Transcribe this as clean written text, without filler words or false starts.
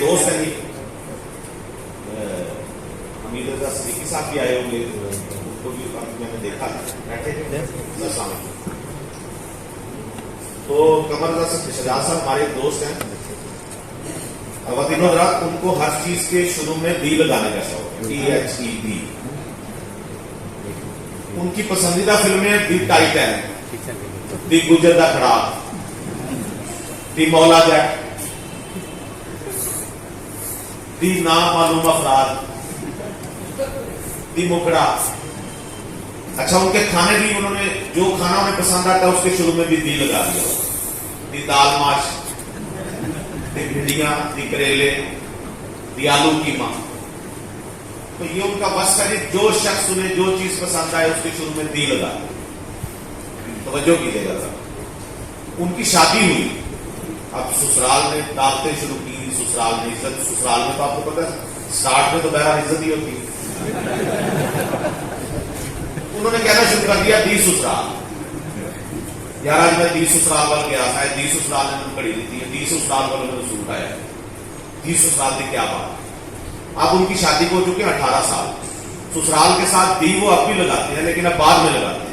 दोस्त हैं जी, हमीद रजा सिद्दीकी साहब भी आए होंगे, उनको भी मैंने देखा बैठे थे। तो कमर रजा शहजाद साहब हमारे दोस्त हैं, दिनों रात उनको हर चीज के शुरू में दी लगाने का शौक है, THED। उनकी पसंदीदा फिल्में दी टाइटन, दी गुजर दा खड़ा, दी मौला जैक, दी नामालूम अफराद, दी मुकड़ा। अच्छा, उनके खाने भी उन्होंने जो खाना उन्हें पसंद आता है उसके शुरू में भी दी लगा दिया, दी दाल माश, दी भिंडियां, दी करेले, दी आलू कीमा। तो ये उनका बस का, जो शख्स उन्हें जो चीज पसंद आए उसके शुरू में दी लगा। तवज्जो कीजिएगा सर, उनकी शादी हुई, अब ससुराल में दावतें शुरू की, ससुराल में इज्जत, ससुराल में तो आपको पता है स्टार्ट में तो बहरहाल इज्जत ही होती है। उन्होंने कहना शुरू कर दिया दी ससुराल। यार आज मैं दी ससुराल वाल गया था, दी ससुराल ने मैंने घड़ी दी है, दी ससुराल वाले मैंने सूट आया, दी ससुराल की क्या बात। अब उनकी शादी को हो चुके 18 साल, ससुराल के साथ दी वो अब भी लगाते हैं लेकिन अब बाद में लगाते हैं।